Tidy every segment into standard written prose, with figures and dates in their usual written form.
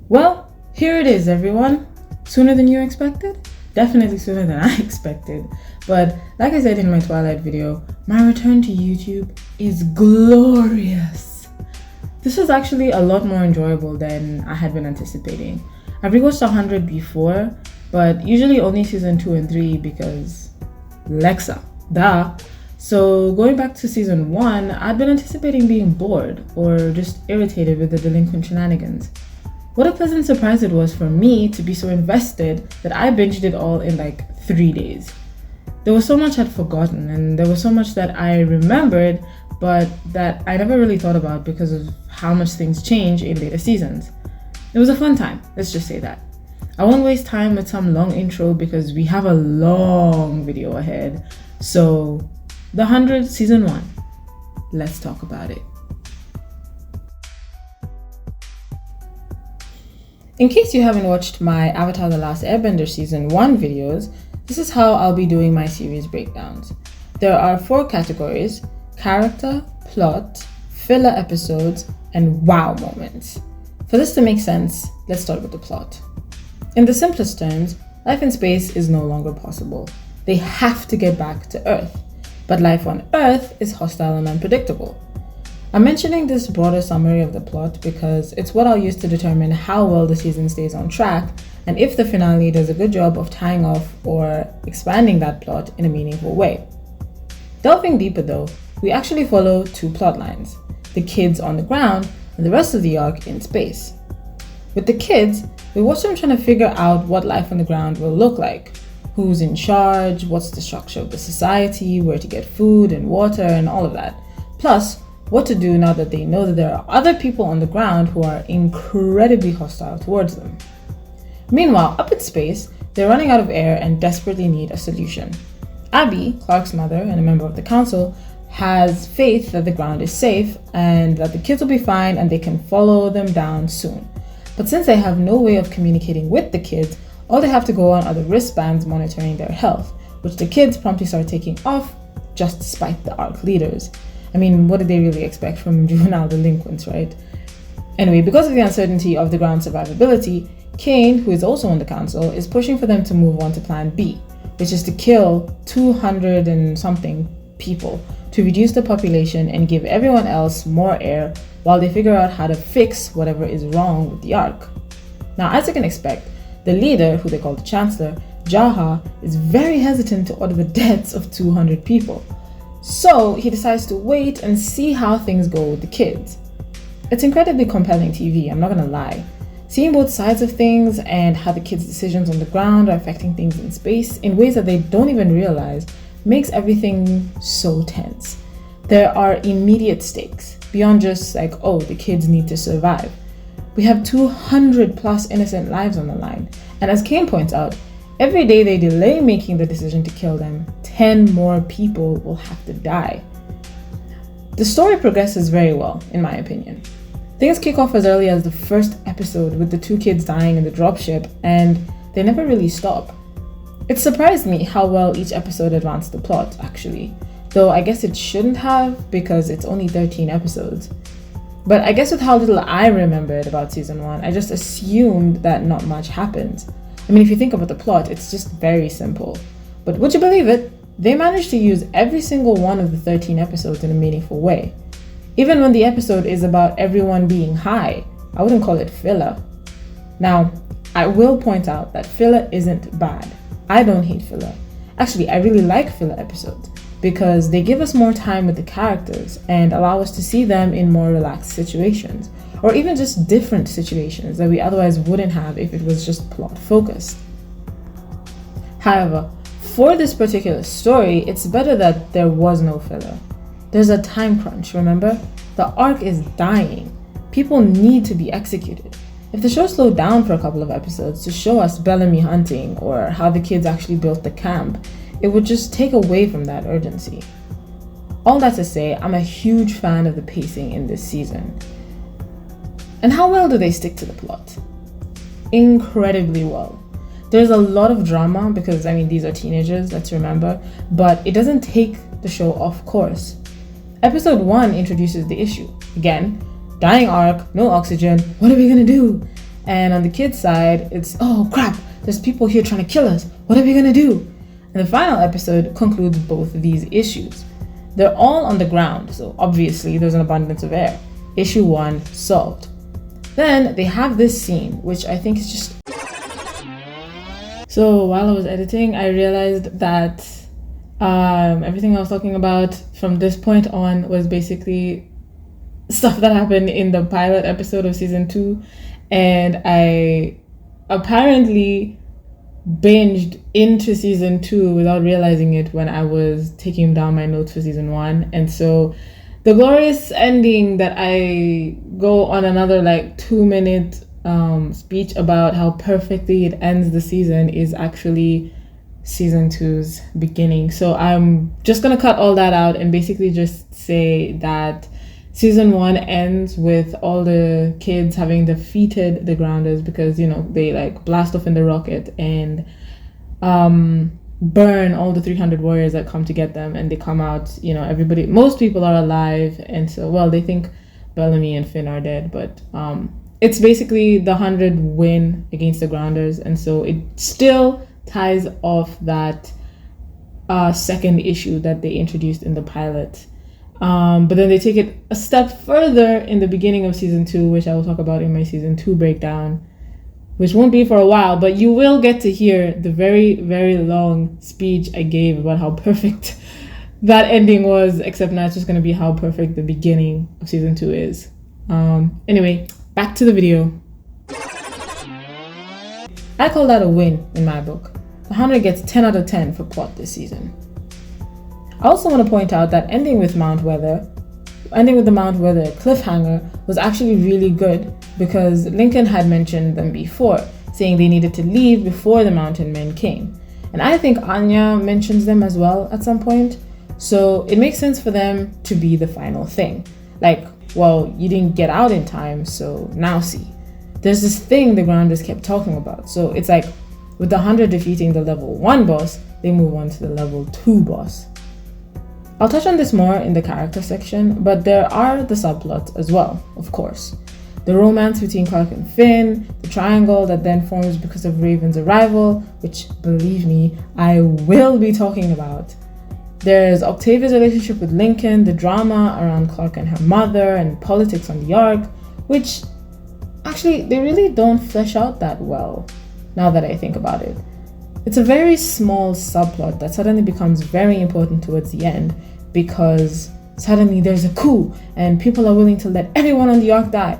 Well, here it is, everyone. Sooner than you expected? Definitely sooner than I expected. But like I said in my Twilight video, my return to YouTube is glorious. This was actually a lot more enjoyable than I had been anticipating. I've rewatched 100 before, but usually only season 2 and 3 because Lexa, duh. So going back to season 1, I'd been anticipating being bored or just irritated with the delinquent shenanigans. What a pleasant surprise it was for me to be so invested that I binged it all in like 3 days. There was so much I'd forgotten, and there was so much that I remembered, but that I never really thought about because of how much things change in later seasons. It was a fun time, let's just say that. I won't waste time with some long intro because we have a long video ahead. So, the 100 season 1, let's talk about it. In case you haven't watched my Avatar The Last Airbender Season 1 videos, this is how I'll be doing my series breakdowns. There are 4 categories: character, plot, filler episodes, and wow moments. For this to make sense, let's start with the plot. In the simplest terms, life in space is no longer possible. They have to get back to Earth, but life on Earth is hostile and unpredictable. I'm mentioning this broader summary of the plot because it's what I'll use to determine how well the season stays on track and if the finale does a good job of tying off or expanding that plot in a meaningful way. Delving deeper though, we actually follow 2 plot lines: the kids on the ground and the rest of the arc in space. With the kids, we watch them trying to figure out what life on the ground will look like. Who's in charge, what's the structure of the society, where to get food and water and all of that. Plus, what to do now that they know that there are other people on the ground who are incredibly hostile towards them. Meanwhile, up in space, they're running out of air and desperately need a solution. Abby, Clark's mother and a member of the council, has faith that the ground is safe and that the kids will be fine and they can follow them down soon. But since they have no way of communicating with the kids, all they have to go on are the wristbands monitoring their health, which the kids promptly start taking off just to spite the ARC leaders. I mean, what did they really expect from juvenile delinquents, right? Anyway, because of the uncertainty of the ground's survivability, Kane, who is also on the council, is pushing for them to move on to Plan B, which is to kill 200 and something people to reduce the population and give everyone else more air while they figure out how to fix whatever is wrong with the Ark. Now, as you can expect, the leader, who they call the Chancellor, Jaha, is very hesitant to order the deaths of 200 people. So he decides to wait and see how things go with the kids. It's incredibly compelling TV, I'm not gonna lie. Seeing both sides of things and how the kids' decisions on the ground are affecting things in space in ways that they don't even realize makes everything so tense. There are immediate stakes, beyond just like, oh, the kids need to survive. We have 200 plus innocent lives on the line, and as Kane points out, every day they delay making the decision to kill them, 10 more people will have to die. The story progresses very well, in my opinion. Things kick off as early as the first episode with the 2 kids dying in the dropship, and they never really stop. It surprised me how well each episode advanced the plot, actually, though I guess it shouldn't have because it's only 13 episodes. But I guess with how little I remembered about season 1, I just assumed that not much happened. I mean, if you think about the plot, it's just very simple. But would you believe it? They managed to use every single one of the 13 episodes in a meaningful way. Even when the episode is about everyone being high, I wouldn't call it filler. Now, I will point out that filler isn't bad. I don't hate filler. Actually, I really like filler episodes because they give us more time with the characters and allow us to see them in more relaxed situations, or even just different situations that we otherwise wouldn't have if it was just plot focused. However, for this particular story, it's better that there was no filler. There's a time crunch, remember? The Ark is dying. People need to be executed. If the show slowed down for a couple of episodes to show us Bellamy hunting or how the kids actually built the camp, it would just take away from that urgency. All that to say, I'm a huge fan of the pacing in this season. And how well do they stick to the plot? Incredibly well. There's a lot of drama because, I mean, these are teenagers, let's remember, but it doesn't take the show off course. Episode 1 introduces the issue. Again, dying Ark, no oxygen, what are we gonna do? And on the kids' side, it's, oh crap, there's people here trying to kill us. What are we gonna do? And the final episode concludes both of these issues. They're all on the ground, so obviously there's an abundance of air. Issue 1 solved. Then they have this scene, which I think is just... So while I was editing, I realized that everything I was talking about from this point on was basically stuff that happened in the pilot episode of season 2, and I apparently binged into season 2 without realizing it when I was taking down my notes for season 1. And so the glorious ending that I go on another 2-minute speech about how perfectly it ends the season is actually season 2's beginning. So I'm just gonna cut all that out and basically just say that season 1 ends with all the kids having defeated the Grounders because, they blast off in the rocket and burn all the 300 warriors that come to get them, and they come out, most people are alive, and so, well, they think Bellamy and Finn are dead, but it's basically the 100 win against the Grounders, and so it still ties off that second issue that they introduced in the pilot. But then they take it a step further in the beginning of season 2, which I will talk about in my season 2 breakdown, which won't be for a while, but you will get to hear the very, very long speech I gave about how perfect that ending was, except now it's just going to be how perfect the beginning of season 2 is. Anyway, back to the video. I call that a win in my book. The 100 gets 10 out of 10 for plot this season. I also want to point out that ending with the Mount Weather cliffhanger was actually really good because Lincoln had mentioned them before, saying they needed to leave before the Mountain Men came. And I think Anya mentions them as well at some point, so it makes sense for them to be the final thing. Well, you didn't get out in time, so now see. There's this thing the Grounders kept talking about, so it's with the 100 defeating the level 1 boss, they move on to the level 2 boss. I'll touch on this more in the character section, but there are the subplots as well, of course. The romance between Clark and Finn, the triangle that then forms because of Raven's arrival, which, believe me, I will be talking about. There's Octavia's relationship with Lincoln, the drama around Clark and her mother, and politics on the Ark, which actually they really don't flesh out that well, now that I think about it. It's a very small subplot that suddenly becomes very important towards the end because suddenly there's a coup and people are willing to let everyone on the Ark die.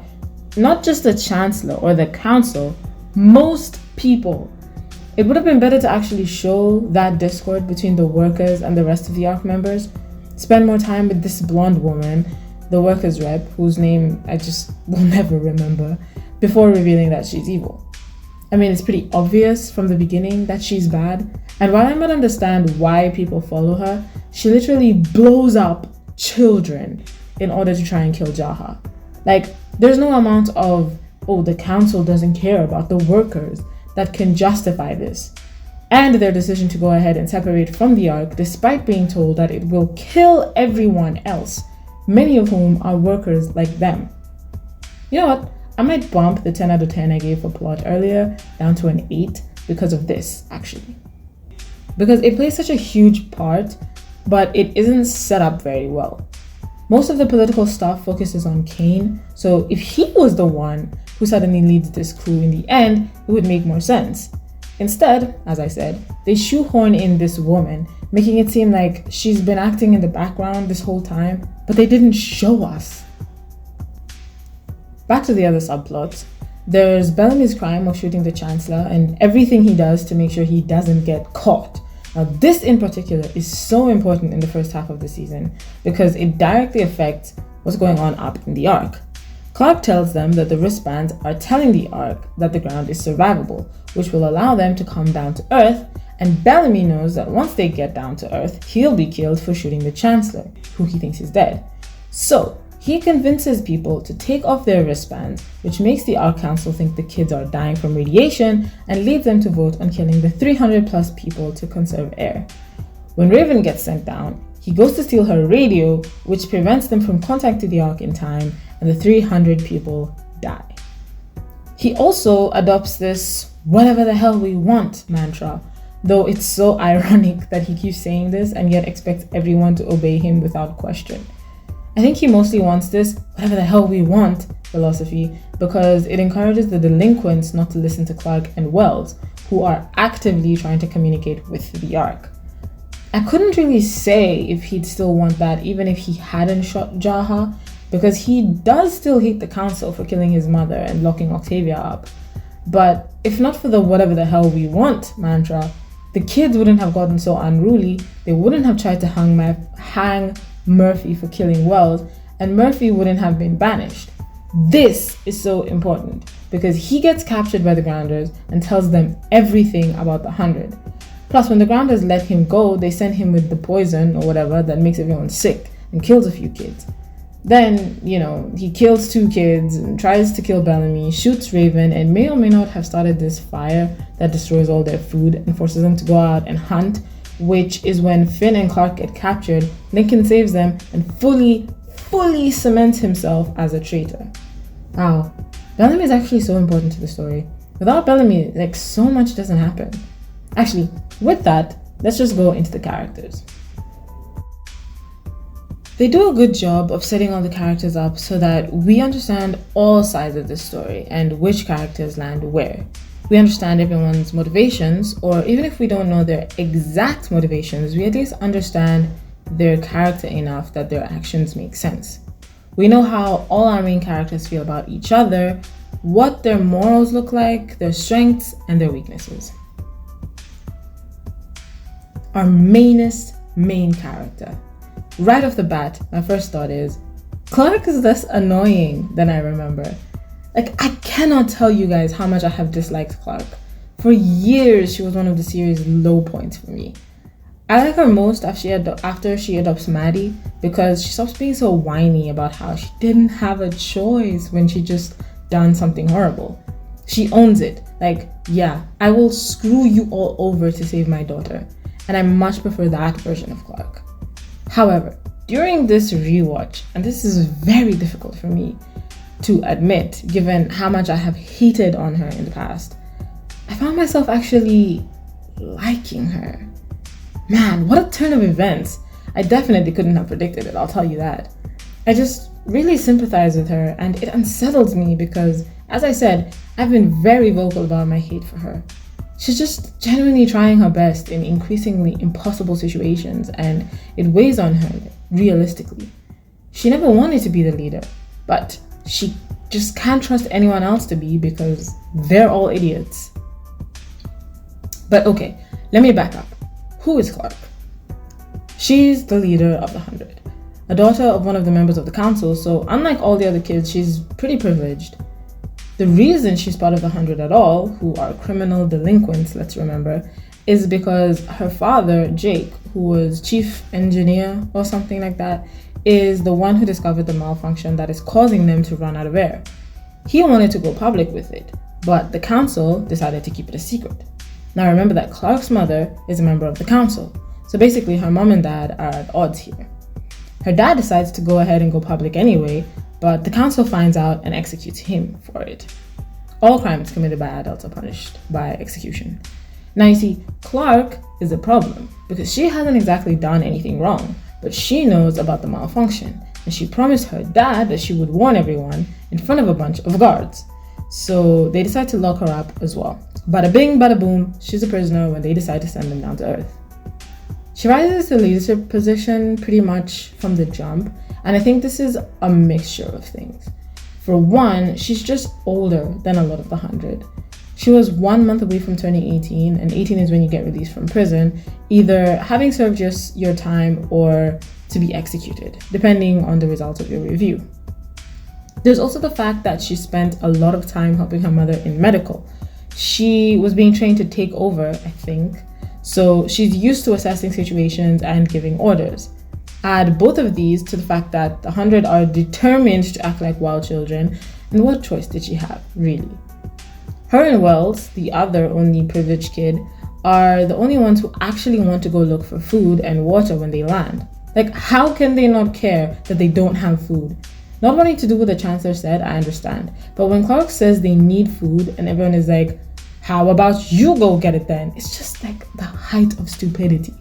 Not just the Chancellor or the Council, most people. It would have been better to actually show that discord between the workers and the rest of the Ark members. Spend more time with this blonde woman, the workers rep, whose name I just will never remember, before revealing that she's evil. I mean, it's pretty obvious from the beginning that she's bad, and while I might understand why people follow her, she literally blows up children in order to try and kill Jaha. There's no amount of, the council doesn't care about the workers that can justify this, and their decision to go ahead and separate from the Ark despite being told that it will kill everyone else, many of whom are workers like them. You know what? I might bump the 10 out of 10 I gave for plot earlier down to an 8 because of this, actually. Because it plays such a huge part, but it isn't set up very well. Most of the political stuff focuses on Kane, so if he was the one who suddenly leads this coup in the end, it would make more sense. Instead, as I said, they shoehorn in this woman, making it seem like she's been acting in the background this whole time, but they didn't show us. Back to the other subplots. There's Bellamy's crime of shooting the Chancellor and everything he does to make sure he doesn't get caught. Now, this in particular is so important in the first half of the season because it directly affects what's going on up in the Ark. Clark tells them that the wristbands are telling the Ark that the ground is survivable, which will allow them to come down to Earth, and Bellamy knows that once they get down to Earth, he'll be killed for shooting the Chancellor, who he thinks is dead. So, he convinces people to take off their wristbands, which makes the Ark Council think the kids are dying from radiation and leads them to vote on killing the 300 plus people to conserve air. When Raven gets sent down, he goes to steal her radio, which prevents them from contacting the Ark in time, and the 300 people die. He also adopts this whatever the hell we want mantra, though it's so ironic that he keeps saying this and yet expects everyone to obey him without question. I think he mostly wants this whatever the hell we want philosophy because it encourages the delinquents not to listen to Clark and Wells, who are actively trying to communicate with the Ark. I couldn't really say if he'd still want that even if he hadn't shot Jaha, because he does still hate the council for killing his mother and locking Octavia up. But if not for the whatever the hell we want mantra, the kids wouldn't have gotten so unruly, they wouldn't have tried to hang Murphy for killing Wells, and Murphy wouldn't have been banished. This is so important because he gets captured by the Grounders and tells them everything about the 100. Plus, when the Grounders let him go, they send him with the poison or whatever that makes everyone sick and kills a few kids. Then, he kills 2 kids and tries to kill Bellamy, shoots Raven, and may or may not have started this fire that destroys all their food and forces them to go out and hunt, which is when Finn and Clark get captured. Lincoln saves them and fully cements himself as a traitor. Wow, Bellamy is actually so important to the story. Without Bellamy, so much doesn't happen. Actually, with that, let's just go into the characters. They do a good job of setting all the characters up so that we understand all sides of the story and which characters land where. We understand everyone's motivations, or even if we don't know their exact motivations, we at least understand their character enough that their actions make sense. We know how all our main characters feel about each other, what their morals look like, their strengths, and their weaknesses. Our main character. Right off the bat, my first thought is, Clark is less annoying than I remember. I cannot tell you guys how much I have disliked Clark. For years, she was one of the series' low points for me. I like her most after she adopts Maddie because she stops being so whiny about how she didn't have a choice when she just done something horrible. She owns it. Yeah, I will screw you all over to save my daughter. And I much prefer that version of Clark. However, during this rewatch, and this is very difficult for me to admit given how much I have hated on her in the past, I found myself actually liking her. Man, what a turn of events. I definitely couldn't have predicted it, I'll tell you that. I just really sympathize with her, and it unsettles me because, as I said, I've been very vocal about my hate for her. She's just genuinely trying her best in increasingly impossible situations, and it weighs on her realistically. She never wanted to be the leader, but she just can't trust anyone else to be because they're all idiots. But okay, let me back up. Who is Clark? She's the leader of the 100, a daughter of one of the members of the council, so unlike all the other kids, she's pretty privileged. The reason she's part of the 100 at all, who are criminal delinquents, let's remember, is because her father, Jake, who was chief engineer or something like that, is the one who discovered the malfunction that is causing them to run out of air. He wanted to go public with it, but the council decided to keep it a secret. Now remember that Clark's mother is a member of the council, so basically her mom and dad are at odds here. Her dad decides to go ahead and go public anyway, but the council finds out and executes him for it. All crimes committed by adults are punished by execution. Now you see, Clark is a problem because she hasn't exactly done anything wrong, but she knows about the malfunction, and she promised her dad that she would warn everyone in front of a bunch of guards. So they decide to lock her up as well. Bada bing, bada boom, she's a prisoner when they decide to send them down to Earth. She rises to leadership position pretty much from the jump, and I think this is a mixture of things. For one, she's just older than a lot of the 100. She was 1 month away from turning 18, and 18 is when you get released from prison, either having served your time or to be executed, depending on the results of your review. There's also the fact that she spent a lot of time helping her mother in medical. She was being trained to take over, I think, so she's used to assessing situations and giving orders. Add both of these to the fact that the 100 are determined to act like wild children, and what choice did she have, really? Her and Wells, the other only privileged kid, are the only ones who actually want to go look for food and water when they land. How can they not care that they don't have food? Not wanting to do what the Chancellor said, I understand. But when Clark says they need food and everyone is like, how about you go get it then? It's just like the height of stupidity.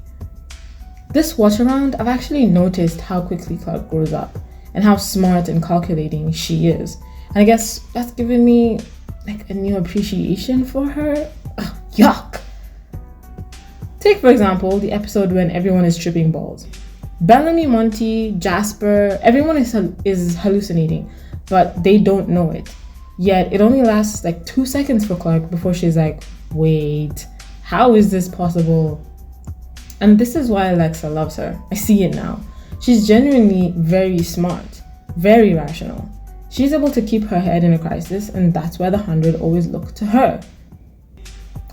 This watch around, I've actually noticed how quickly Clark grows up and how smart and calculating she is. And I guess that's given me like a new appreciation for her. Ugh, yuck. Take, for example, the episode when everyone is tripping balls. Bellamy, Monty, Jasper, everyone is hallucinating, but they don't know it. Yet it only lasts like 2 seconds for Clark before she's like, wait, how is this possible? And this is why Lexa loves her. I see it now. She's genuinely very smart, very rational. She's able to keep her head in a crisis, and that's why the 100 always look to her.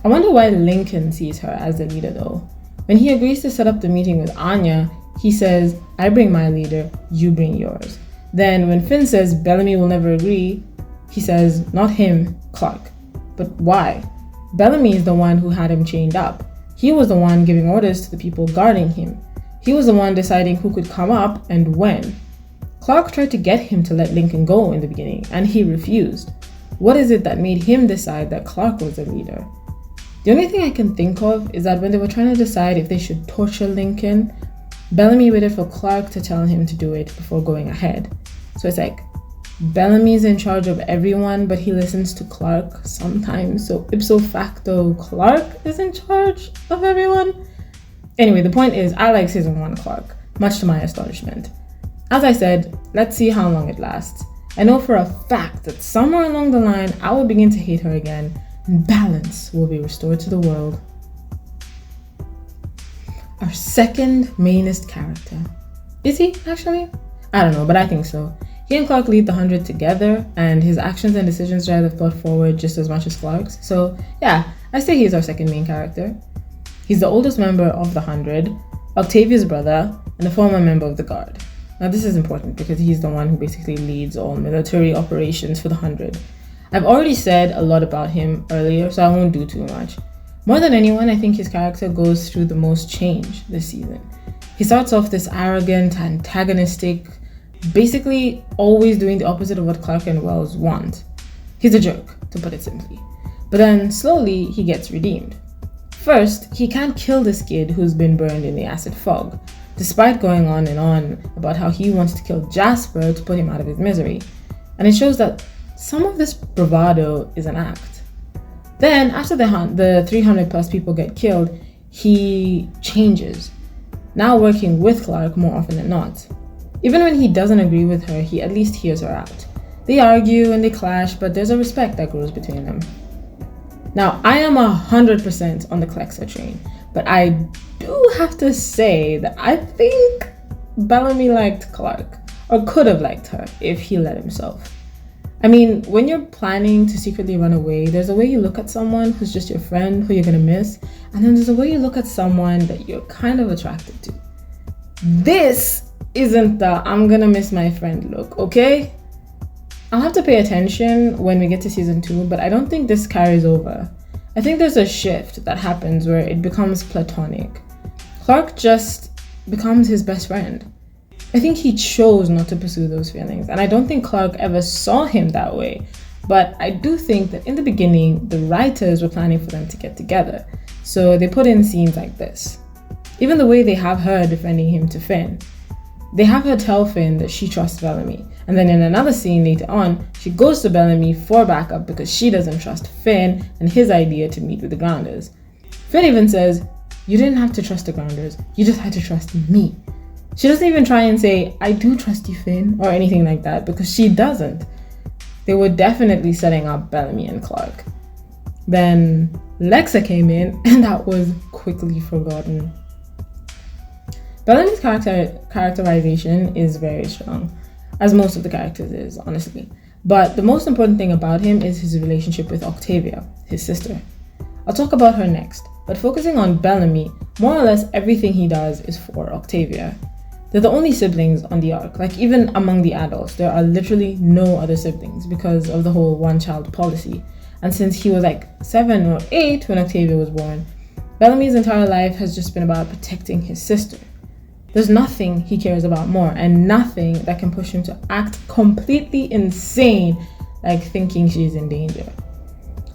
I wonder why Lincoln sees her as the leader though. When he agrees to set up the meeting with Anya, he says, I bring my leader, you bring yours. Then when Finn says Bellamy will never agree, he says, not him, Clark. But why? Bellamy is the one who had him chained up. He was the one giving orders to the people guarding him. He was the one deciding who could come up and when. Clark tried to get him to let Lincoln go in the beginning, and he refused. What is it that made him decide that Clark was the leader? The only thing I can think of is that when they were trying to decide if they should torture Lincoln, Bellamy waited for Clark to tell him to do it before going ahead. So it's like, Bellamy's in charge of everyone, but he listens to Clark sometimes. So ipso facto, Clark is in charge of everyone? Anyway, the point is, I like season 1 Clark, much to my astonishment. As I said, let's see how long it lasts. I know for a fact that somewhere along the line, I will begin to hate her again, and balance will be restored to the world. Our second mainest character. Is he, actually? I don't know, but I think so. He and Clark lead the 100 together, and his actions and decisions drive the plot forward just as much as Clark's. So yeah, I say he's our second main character. He's the oldest member of the 100, Octavia's brother, and a former member of the Guard. Now this is important because he's the one who basically leads all military operations for the 100. I've already said a lot about him earlier, so I won't do too much. More than anyone, I think his character goes through the most change this season. He starts off this arrogant, antagonistic, basically always doing the opposite of what Clark and Wells want. He's a jerk, to put it simply. But then slowly he gets redeemed. First, he can't kill this kid who's been burned in the acid fog, despite going on and on about how he wants to kill Jasper to put him out of his misery. And it shows that some of this bravado is an act. Then, after the 300 plus people get killed, he changes, now working with Clark more often than not. Even when he doesn't agree with her, he at least hears her out. They argue and they clash, but there's a respect that grows between them. Now, I am 100% on the Lexa train, but I do have to say that I think Bellamy liked Clark, or could have liked her if he let himself. I mean, when you're planning to secretly run away, there's a way you look at someone who's just your friend, who you're gonna miss, and then there's a way you look at someone that you're kind of attracted to. This isn't the I'm gonna miss my friend look, okay? I'll have to pay attention when we get to season 2, but I don't think this carries over. I think there's a shift that happens where it becomes platonic. Clark just becomes his best friend. I think he chose not to pursue those feelings, and I don't think Clark ever saw him that way. But I do think that in the beginning, the writers were planning for them to get together, so they put in scenes like this. Even the way they have her defending him to Finn. They have her tell Finn that she trusts Bellamy, and then in another scene later on, she goes to Bellamy for backup because she doesn't trust Finn and his idea to meet with the Grounders. Finn even says, you didn't have to trust the Grounders, you just had to trust me. She doesn't even try and say, I do trust you, Finn, or anything like that, because she doesn't. They were definitely setting up Bellamy and Clark. Then Lexa came in, and that was quickly forgotten. Bellamy's characterization is very strong, as most of the characters is, honestly. But the most important thing about him is his relationship with Octavia, his sister. I'll talk about her next, but focusing on Bellamy, more or less everything he does is for Octavia. They're the only siblings on the arc. Like, even among the adults, there are literally no other siblings because of the whole one-child policy. And since he was like 7 or 8 when Octavia was born, Bellamy's entire life has just been about protecting his sister. There's nothing he cares about more, and nothing that can push him to act completely insane, like thinking she's in danger.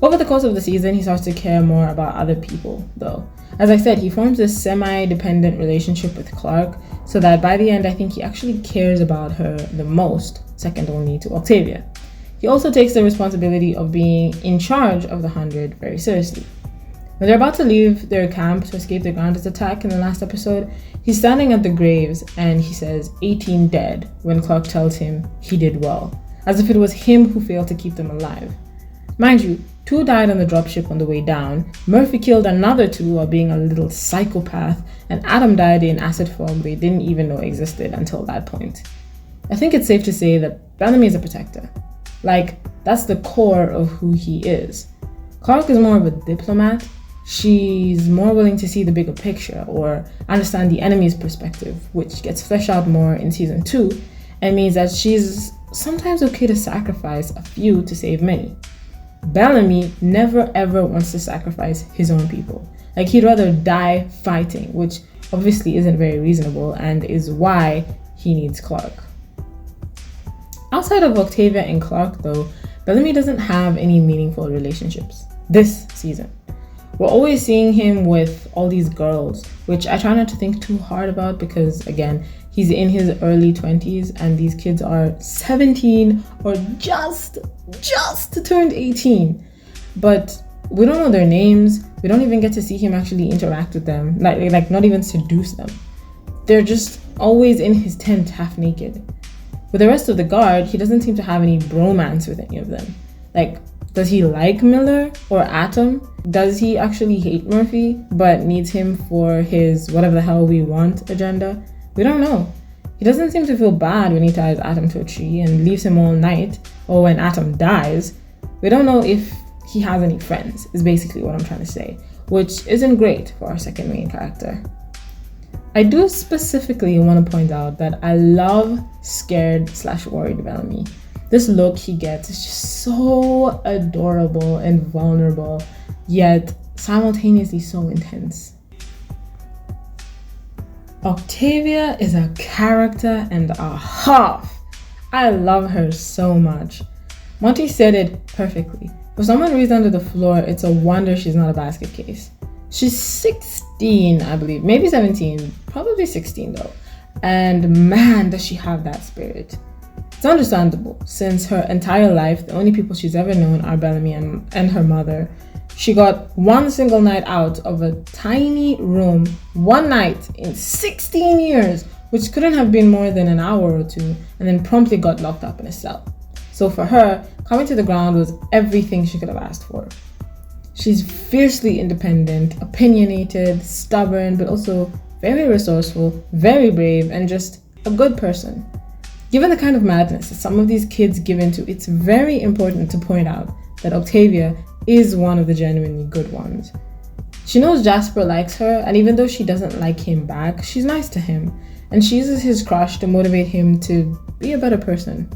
Over the course of the season, he starts to care more about other people, though. As I said, he forms this semi-dependent relationship with Clark, so that by the end, I think he actually cares about her the most, second only to Octavia. He also takes the responsibility of being in charge of the 100 very seriously. When they're about to leave their camp to escape the Grounders' attack in the last episode, he's standing at the graves and he says 18 dead when Clark tells him he did well, as if it was him who failed to keep them alive. Mind you, 2 died on the dropship on the way down, Murphy killed another 2 while being a little psychopath, and Adam died in acid fog they didn't even know existed until that point. I think it's safe to say that Bellamy is a protector. Like, that's the core of who he is. Clark is more of a diplomat. She's more willing to see the bigger picture or understand the enemy's perspective, which gets fleshed out more in season 2 and means that she's sometimes okay to sacrifice a few to save many. Bellamy never ever wants to sacrifice his own people. Like, he'd rather die fighting, which obviously isn't very reasonable and is why he needs Clark. Outside of Octavia and Clark, though, Bellamy doesn't have any meaningful relationships this season. We're always seeing him with all these girls, which I try not to think too hard about because, again, he's in his early 20s and these kids are 17 or just turned 18. But we don't know their names. We don't even get to see him actually interact with them, like not even seduce them. They're just always in his tent half naked. With the rest of the guard, he doesn't seem to have any bromance with any of them. Like, does he like Miller or Atom? Does he actually hate Murphy but needs him for his whatever the hell we want agenda? We don't know. He doesn't seem to feel bad when he ties Atom to a tree and leaves him all night, or when Atom dies. We don't know if he has any friends, is basically what I'm trying to say, which isn't great for our second main character. I do specifically want to point out that I love scared/worried Bellamy. This look he gets is just so adorable and vulnerable, yet simultaneously so intense. Octavia is a character and a half. I love her so much. Monty said it perfectly. If someone reads under the floor, it's a wonder she's not a basket case. She's 16, I believe, maybe 17, probably 16 though. And man, does she have that spirit. It's understandable, since her entire life, the only people she's ever known are Bellamy and her mother. She got one single night out of a tiny room, one night in 16 years, which couldn't have been more than an hour or 2, and then promptly got locked up in a cell. So for her, coming to the ground was everything she could have asked for. She's fiercely independent, opinionated, stubborn, but also very resourceful, very brave, and just a good person. Given the kind of madness that some of these kids give into, it's very important to point out that Octavia is one of the genuinely good ones. She knows Jasper likes her, and even though she doesn't like him back, she's nice to him, and she uses his crush to motivate him to be a better person.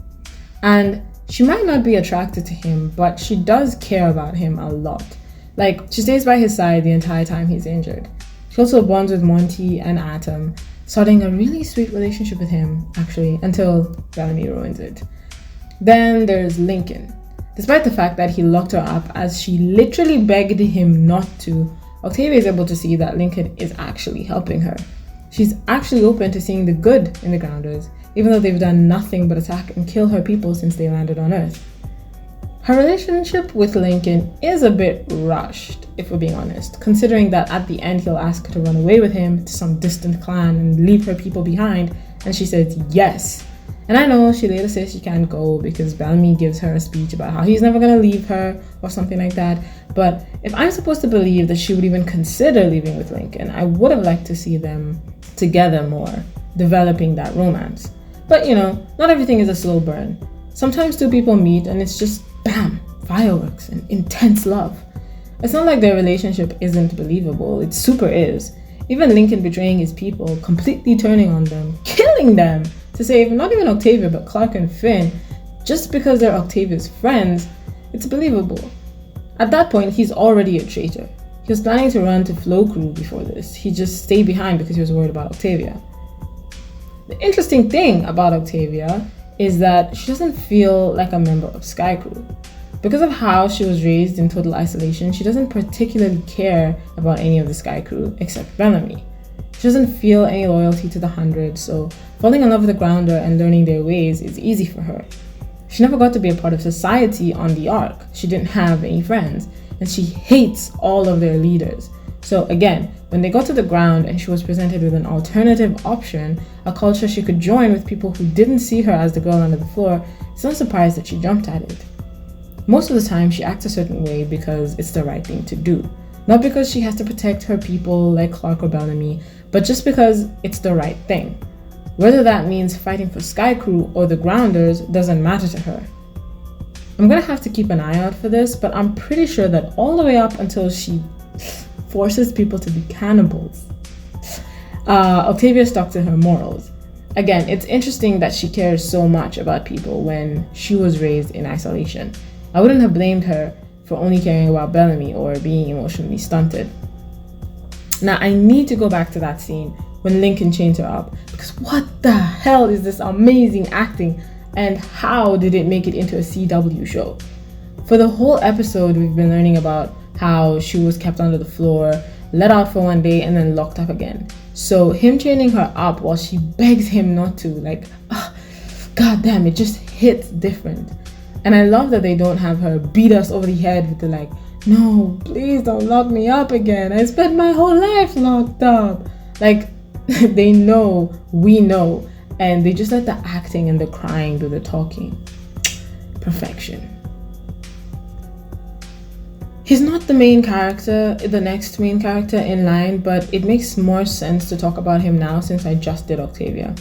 And she might not be attracted to him, but she does care about him a lot. Like, she stays by his side the entire time he's injured. She also bonds with Monty and Atom, starting a really sweet relationship with him, actually, until Bellamy ruins it. Then there's Lincoln. Despite the fact that he locked her up as she literally begged him not to, Octavia is able to see that Lincoln is actually helping her. She's actually open to seeing the good in the Grounders, even though they've done nothing but attack and kill her people since they landed on Earth. Her relationship with Lincoln is a bit rushed, if we're being honest, considering that at the end he'll ask her to run away with him to some distant clan and leave her people behind, and she says yes. And I know she later says she can't go because Bellamy gives her a speech about how he's never gonna leave her or something like that, but if I'm supposed to believe that she would even consider leaving with Lincoln, I would have liked to see them together more, developing that romance. But you know, not everything is a slow burn. Sometimes two people meet and it's just bam, fireworks and intense love. It's not like their relationship isn't believable, it super is. Even Lincoln betraying his people, completely turning on them, killing them to save not even Octavia but Clark and Finn, just because they're Octavia's friends, it's believable. At that point, he's already a traitor. He was planning to run to Flow Crew before this. He just stayed behind because he was worried about Octavia. The interesting thing about Octavia is that she doesn't feel like a member of Sky Crew. Because of how she was raised in total isolation, she doesn't particularly care about any of the Sky Crew except Bellamy. She doesn't feel any loyalty to the 100, so falling in love with the Grounder and learning their ways is easy for her. She never got to be a part of society on the Ark. She didn't have any friends, and she hates all of their leaders. So again, when they got to the ground and she was presented with an alternative option, a culture she could join with people who didn't see her as the girl under the floor, it's not surprised that she jumped at it. Most of the time, she acts a certain way because it's the right thing to do. Not because she has to protect her people like Clark or Bellamy, but just because it's the right thing. Whether that means fighting for Sky Crew or the Grounders doesn't matter to her. I'm gonna have to keep an eye out for this, but I'm pretty sure that all the way up until she forces people to be cannibals, Octavia stuck to her morals. Again, it's interesting that she cares so much about people when she was raised in isolation. I wouldn't have blamed her for only caring about Bellamy or being emotionally stunted. Now, I need to go back to that scene when Lincoln chained her up, because what the hell is this amazing acting, and how did it make it into a CW show? For the whole episode, we've been learning about how she was kept under the floor, let out for one day, and then locked up again. So him chaining her up while she begs him not to, god damn, it just hits different. And I love that they don't have her beat us over the head with the no, please don't lock me up again. I spent my whole life locked up. They know, we know, and they just let the acting and the crying do the talking. Perfection. He's not the main character, the next main character in line, but it makes more sense to talk about him now since I just did Octavia.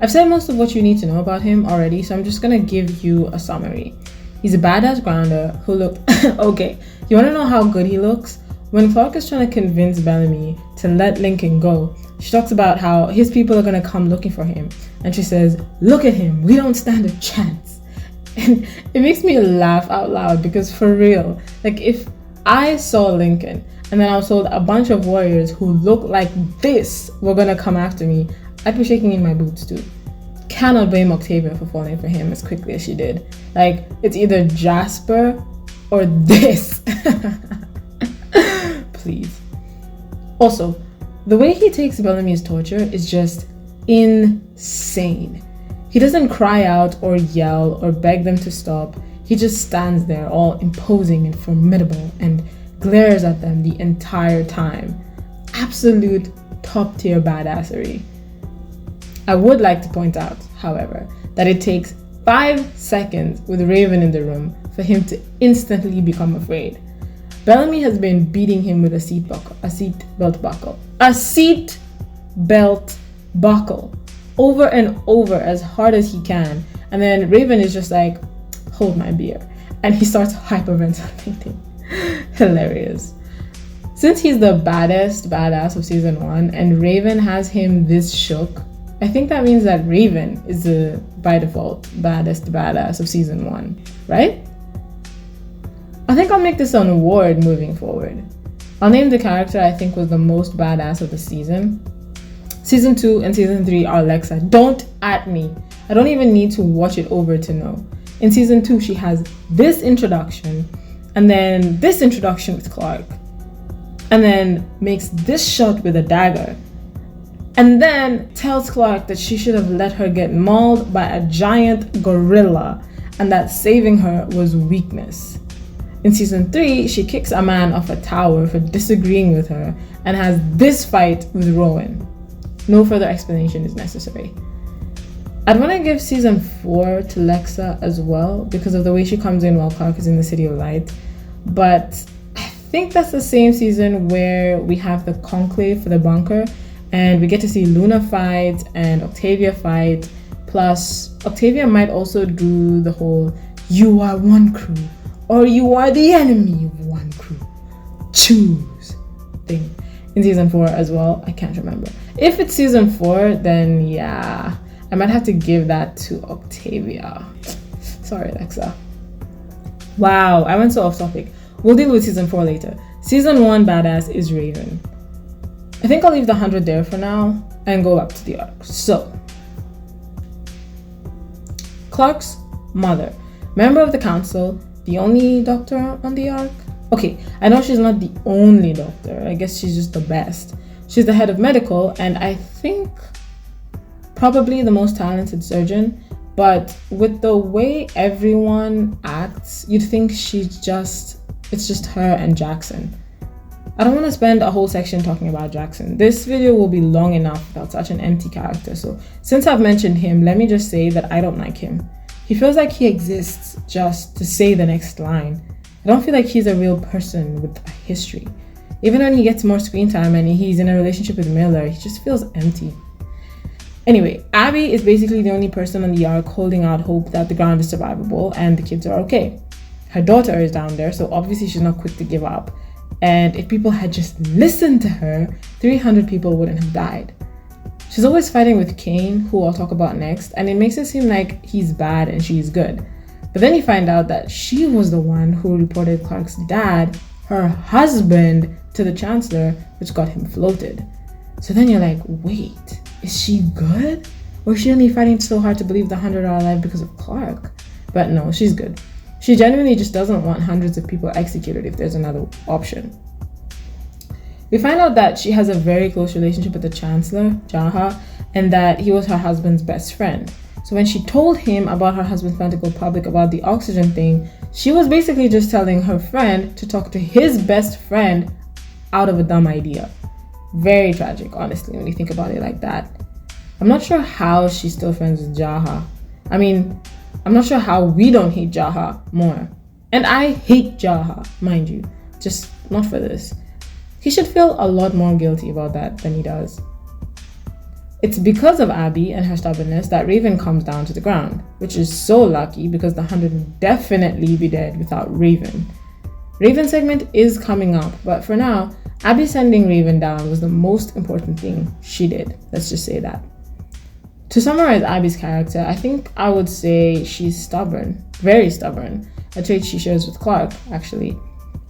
I've said most of what you need to know about him already, so I'm just gonna give you a summary. He's a badass Grounder who looked... Okay, you wanna know how good he looks? When Clark is trying to convince Bellamy to let Lincoln go, she talks about how his people are gonna come looking for him. And she says, "Look at him, we don't stand a chance." And it makes me laugh out loud because for real, if I saw Lincoln and then I was told a bunch of warriors who look like this were gonna come after me, I'd be shaking in my boots too. Cannot blame Octavia for falling for him as quickly as she did. It's either Jasper or this. Please. Also, the way he takes Bellamy's torture is just insane. He doesn't cry out or yell or beg them to stop. He just stands there all imposing and formidable and glares at them the entire time. Absolute top tier badassery. I would like to point out, however, that it takes 5 seconds with Raven in the room for him to instantly become afraid. Bellamy has been beating him with a seat belt buckle over and over as hard as he can, and then Raven is just like, "Hold my beer," and he starts hyperventilating. Hilarious. Since he's the baddest badass of season 1 and Raven has him this shook, I think that means that Raven is the, by default, baddest badass of season 1, right? I think I'll make this an award moving forward. I'll name the character I think was the most badass of the season. Season 2 and season 3 are Lexa. Don't at me. I don't even need to watch it over to know. In season 2, she has this introduction, and then this introduction with Clark, and then makes this shot with a dagger, and then tells Clark that she should have let her get mauled by a giant gorilla and that saving her was weakness. In season 3, she kicks a man off a tower for disagreeing with her and has this fight with Rowan. No further explanation is necessary. I'd want to give season 4 to Lexa as well because of the way she comes in while Clark is in the City of Light, but I think that's the same season where we have the conclave for the bunker, and we get to see Luna fight and Octavia fight, plus Octavia might also do the whole "you are one crew" or "you are the enemy of one crew, choose" thing in season 4 as well. I can't remember. If it's season 4, then yeah, I might have to give that to Octavia. Sorry, Lexa. Wow, I went so off topic. We'll deal with season 4 later. Season 1 badass is Raven. I think I'll leave the 100 there for now and go back to the arc. So, Clark's mother, member of the council, the only doctor on the ark. Okay, I know she's not the only doctor. I guess she's just the best. She's the head of medical, and I think probably the most talented surgeon. But with the way everyone acts, you'd think it's just her and Jackson. I don't want to spend a whole section talking about Jackson. This video will be long enough without such an empty character. So since I've mentioned him, let me just say that I don't like him. He feels like he exists just to say the next line. I don't feel like he's a real person with a history. Even when he gets more screen time and he's in a relationship with Miller, he just feels empty. Anyway, Abby is basically the only person on the ark holding out hope that the ground is survivable and the kids are okay. Her daughter is down there, so obviously she's not quick to give up. And if people had just listened to her, 300 people wouldn't have died. She's always fighting with Kane, who I'll talk about next, and it makes it seem like he's bad and she's good. But then you find out that she was the one who reported Clark's dad, her husband, to the chancellor, which got him floated. So then you're like, wait, is she good? Or is she only fighting so hard to believe the 100 are alive because of Clark? But no, she's good. She genuinely just doesn't want hundreds of people executed if there's another option. We find out that she has a very close relationship with the chancellor, Jaha, and that he was her husband's best friend. So when she told him about her husband's plan to go public about the oxygen thing, she was basically just telling her friend to talk to his best friend out of a dumb idea. Very tragic, honestly, when you think about it like that. I'm not sure how she's still friends with Jaha. I mean, I'm not sure how we don't hate Jaha more. And I hate Jaha, mind you, just not for this. He should feel a lot more guilty about that than he does. It's because of Abby and her stubbornness that Raven comes down to the ground, which is so lucky because the 100 would definitely be dead without Raven. Raven segment is coming up, but for now, Abby sending Raven down was the most important thing she did. Let's just say that. To summarize Abby's character, I think I would say she's stubborn, very stubborn, a trait she shares with Clark, actually,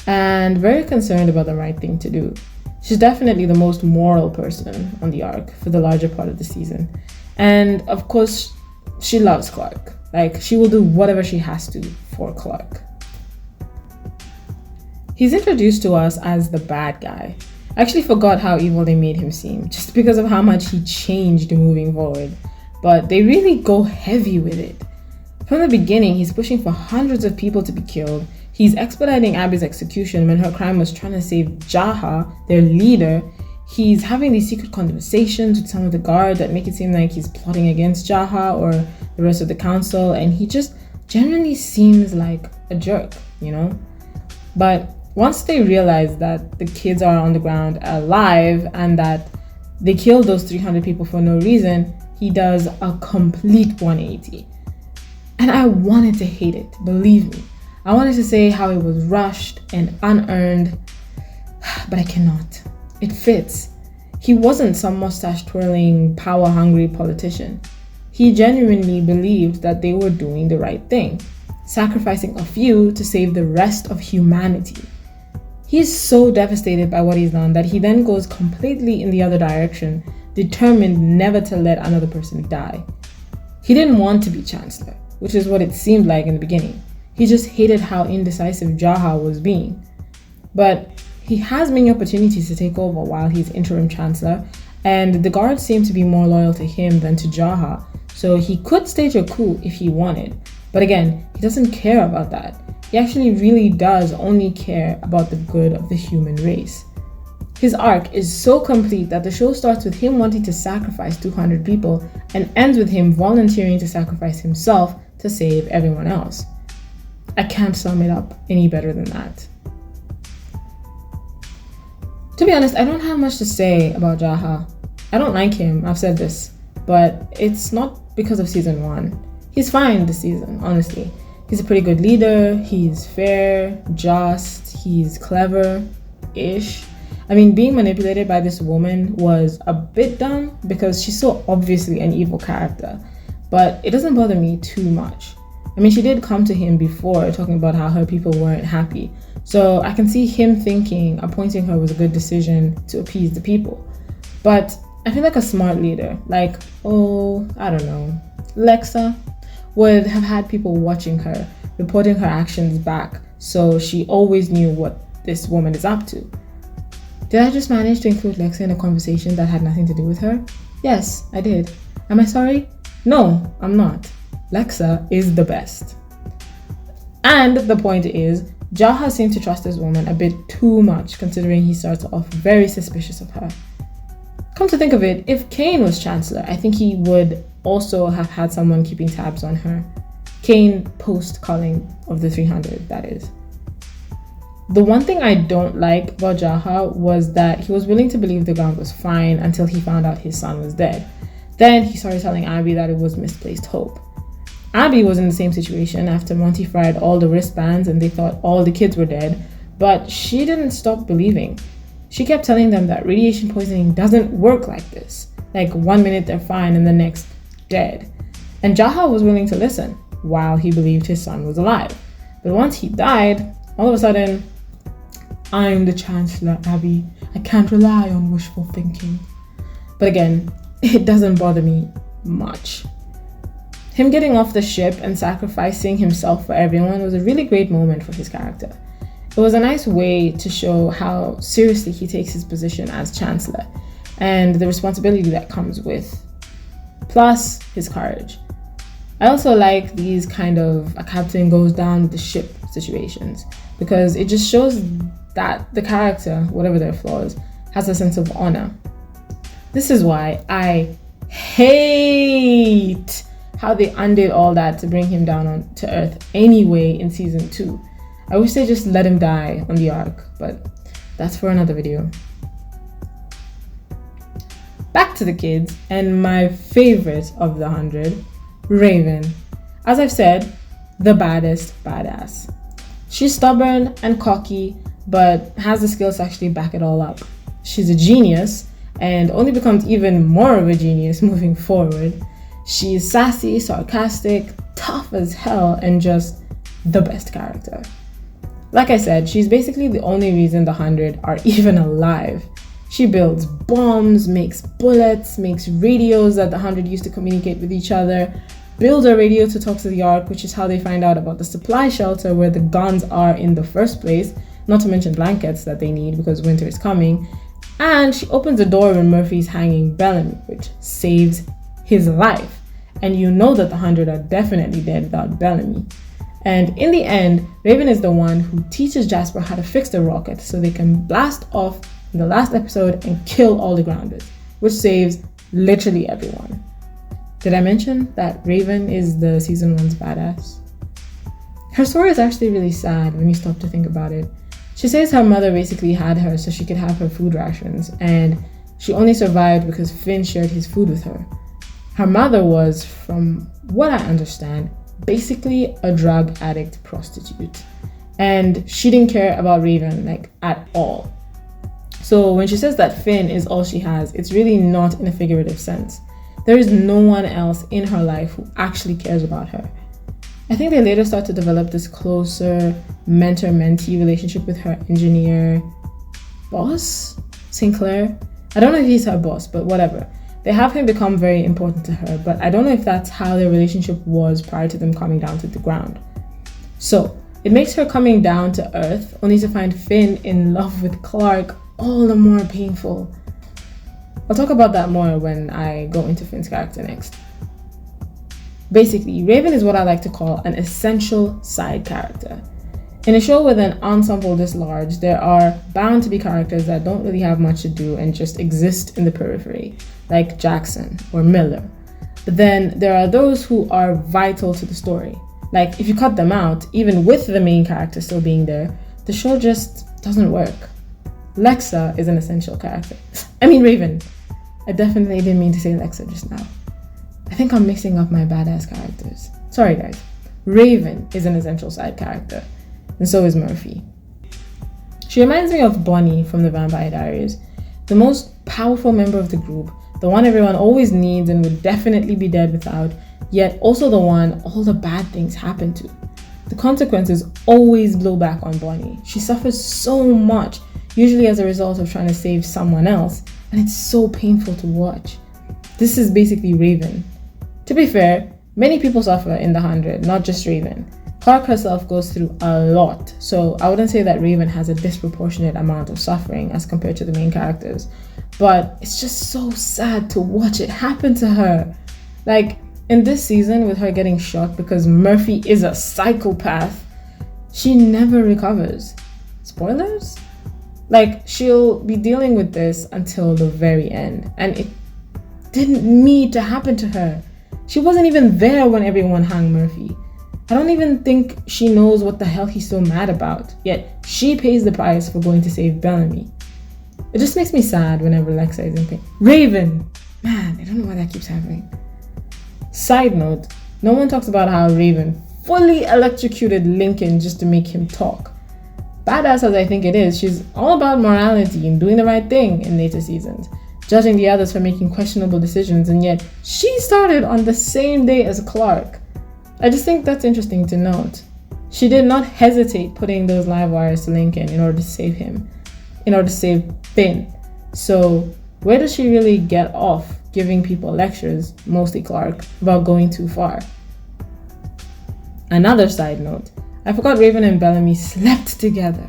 and very concerned about the right thing to do. She's definitely the most moral person on the arc for the larger part of the season. And of course, she loves Clark. Like, she will do whatever she has to for Clark. He's introduced to us as the bad guy. I actually forgot how evil they made him seem, just because of how much he changed moving forward. But they really go heavy with it. From the beginning, he's pushing for hundreds of people to be killed. He's expediting Abby's execution when her crime was trying to save Jaha, their leader. He's having these secret conversations with some of the guards that make it seem like he's plotting against Jaha or the rest of the council, and he just genuinely seems like a jerk, you know? But once they realize that the kids are on the ground alive and that they killed those 300 people for no reason, he does a complete 180. And I wanted to hate it, believe me. I wanted to say how it was rushed and unearned, but I cannot. It fits. He wasn't some mustache-twirling, power-hungry politician. He genuinely believed that they were doing the right thing, sacrificing a few to save the rest of humanity. He's so devastated by what he's done that he then goes completely in the other direction, determined never to let another person die. He didn't want to be chancellor, which is what it seemed like in the beginning. He just hated how indecisive Jaha was being. But he has many opportunities to take over while he's interim chancellor, and the guards seem to be more loyal to him than to Jaha, so he could stage a coup if he wanted. But again, he doesn't care about that. He actually really does only care about the good of the human race. His arc is so complete that the show starts with him wanting to sacrifice 200 people and ends with him volunteering to sacrifice himself to save everyone else. I can't sum it up any better than that. To be honest, I don't have much to say about Jaha. I don't like him, I've said this, but it's not because of season 1. He's fine this season, honestly. He's a pretty good leader, he's fair, just, he's clever-ish. I mean, being manipulated by this woman was a bit dumb because she's so obviously an evil character, but it doesn't bother me too much. I mean, she did come to him before talking about how her people weren't happy, so I can see him thinking appointing her was a good decision to appease the people. But I feel like a smart leader, like, I don't know, Lexa, would have had people watching her, reporting her actions back, so she always knew what this woman is up to. Did I just manage to include Lexa in a conversation that had nothing to do with her? Yes, I did. Am I sorry? No, I'm not. Lexa is the best. And the point is, Jaha seemed to trust this woman a bit too much, considering he starts off very suspicious of her. Come to think of it, if Kane was Chancellor, I think he would also have had someone keeping tabs on her. Kane post-culling of the 300, that is. The one thing I don't like about Jaha was that he was willing to believe the ground was fine until he found out his son was dead. Then he started telling Abby that it was misplaced hope. Abby was in the same situation after Monty fried all the wristbands and they thought all the kids were dead, but she didn't stop believing. She kept telling them that radiation poisoning doesn't work like this. Like 1 minute they're fine and the next dead. And Jaha was willing to listen while he believed his son was alive. But once he died, all of a sudden, I'm the Chancellor, Abby. I can't rely on wishful thinking. But again, it doesn't bother me much. Him getting off the ship and sacrificing himself for everyone was a really great moment for his character. It was a nice way to show how seriously he takes his position as Chancellor and the responsibility that comes with, plus his courage. I also like these kind of a captain goes down with the ship situations because it just shows that the character, whatever their flaws, has a sense of honor. This is why I hate how they undid all that to bring him down to Earth anyway in season 2. I wish they just let him die on the Ark, but that's for another video. Back to the kids and my favorite of the 100, Raven. As I've said, the baddest badass. She's stubborn and cocky, but has the skills to actually back it all up. She's a genius and only becomes even more of a genius moving forward. She's sassy, sarcastic, tough as hell, and just the best character. Like I said, she's basically the only reason the 100 are even alive. She builds bombs, makes bullets, makes radios that the 100 used to communicate with each other, builds a radio to talk to the Ark, which is how they find out about the supply shelter where the guns are in the first place, not to mention blankets that they need because winter is coming. And she opens the door when Murphy's hanging Bellamy, which saves his life. And you know that the 100 are definitely dead without Bellamy. And in the end, Raven is the one who teaches Jasper how to fix the rocket so they can blast off in the last episode and kill all the grounders, which saves literally everyone. Did I mention that Raven is the season 1's badass? Her story is actually really sad when you stop to think about it. She says her mother basically had her so she could have her food rations, and she only survived because Finn shared his food with her. Her mother was, from what I understand, basically a drug addict prostitute, and she didn't care about Raven, at all. So when she says that Finn is all she has, it's really not in a figurative sense. There is no one else in her life who actually cares about her. I think they later start to develop this closer mentor-mentee relationship with her engineer boss, Sinclair. I don't know if he's her boss, but whatever. They have him become very important to her, but I don't know if that's how their relationship was prior to them coming down to the ground. So it makes her coming down to Earth only to find Finn in love with Clark all the more painful. I'll talk about that more when I go into Finn's character next. Basically, Raven is what I like to call an essential side character. In a show with an ensemble this large, there are bound to be characters that don't really have much to do and just exist in the periphery, like Jackson or Miller. But then there are those who are vital to the story. Like, if you cut them out, even with the main character still being there, the show just doesn't work. Lexa is an essential character. Raven. I definitely didn't mean to say Lexa just now. I think I'm mixing up my badass characters. Sorry guys. Raven is an essential side character, and so is Murphy. She reminds me of Bonnie from the Vampire Diaries, the most powerful member of the group, the one everyone always needs and would definitely be dead without, yet also the one all the bad things happen to. The consequences always blow back on Bonnie. She suffers so much, usually as a result of trying to save someone else, and it's so painful to watch. This is basically Raven. To be fair, Many people suffer in the 100, not just Raven. Clark herself goes through a lot, so I wouldn't say that Raven has a disproportionate amount of suffering as compared to the main characters, but it's just so sad to watch it happen to her. Like, in this season, with her getting shot because Murphy is a psychopath, she never recovers. Spoilers? Like, she'll be dealing with this until the very end, and it didn't need to happen to her. She wasn't even there when everyone hung Murphy. I don't even think she knows what the hell he's so mad about, yet she pays the price for going to save Bellamy. It just makes me sad whenever Lexa is in pain. Raven! Man, I don't know why that keeps happening. Side note, no one talks about how Raven fully electrocuted Lincoln just to make him talk. Badass as I think it is, she's all about morality and doing the right thing in later seasons, judging the others for making questionable decisions, and yet she started on the same day as Clark. I just think that's interesting to note. She did not hesitate putting those live wires to Lincoln in order to save him, in order to save Finn. So where does she really get off giving people lectures, mostly Clark, about going too far? Another side note, I forgot Raven and Bellamy slept together.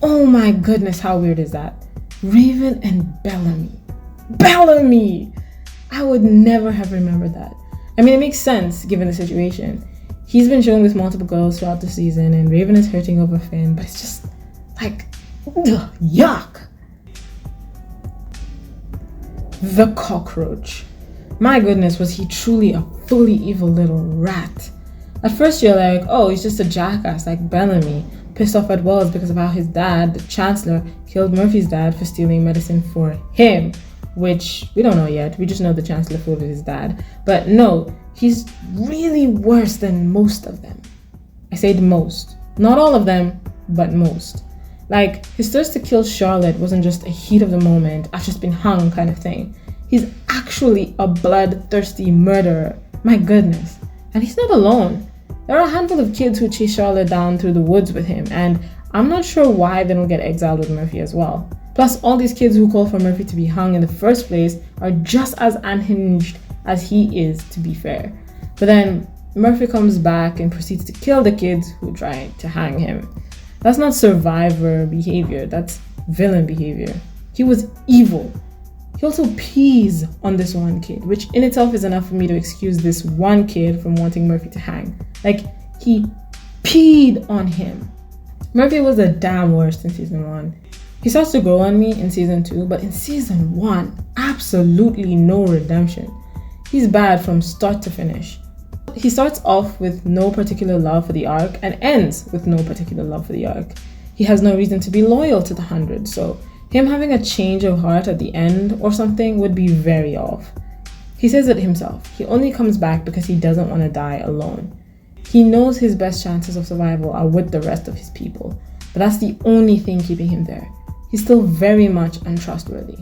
Oh my goodness, how weird is that? Raven and Bellamy. Bellamy! I would never have remembered that. I mean, it makes sense given the situation. He's been shown with multiple girls throughout the season, and Raven is hurting over Finn, but it's just like, ugh, yuck. The cockroach. My goodness, was he truly a fully evil little rat. At first you're like, oh, he's just a jackass like Bellamy, pissed off at Wells because of how his dad, the Chancellor, killed Murphy's dad for stealing medicine for him. Which we don't know yet. We just know the Chancellor fooled his dad. But no, he's really worse than most of them. I say the most. Not all of them, but most. Like, his thirst to kill Charlotte wasn't just a heat of the moment, I've just been hung kind of thing. He's actually a bloodthirsty murderer. My goodness. And he's not alone. There are a handful of kids who chase Charlotte down through the woods with him, and I'm not sure why they don't get exiled with Murphy as well. Plus, all these kids who call for Murphy to be hung in the first place are just as unhinged as he is, to be fair. But then Murphy comes back and proceeds to kill the kids who try to hang him. That's not survivor behavior, that's villain behavior. He was evil. He also pees on this one kid, which in itself is enough for me to excuse this one kid from wanting Murphy to hang. Like, he peed on him. Murphy was the damn worst in season 1. He starts to grow on me in season 2, but in season 1, absolutely no redemption. He's bad from start to finish. He starts off with no particular love for the Ark and ends with no particular love for the Ark. He has no reason to be loyal to the 100, so him having a change of heart at the end or something would be very off. He says it himself. He only comes back because he doesn't want to die alone. He knows his best chances of survival are with the rest of his people, but that's the only thing keeping him there. He's still very much untrustworthy.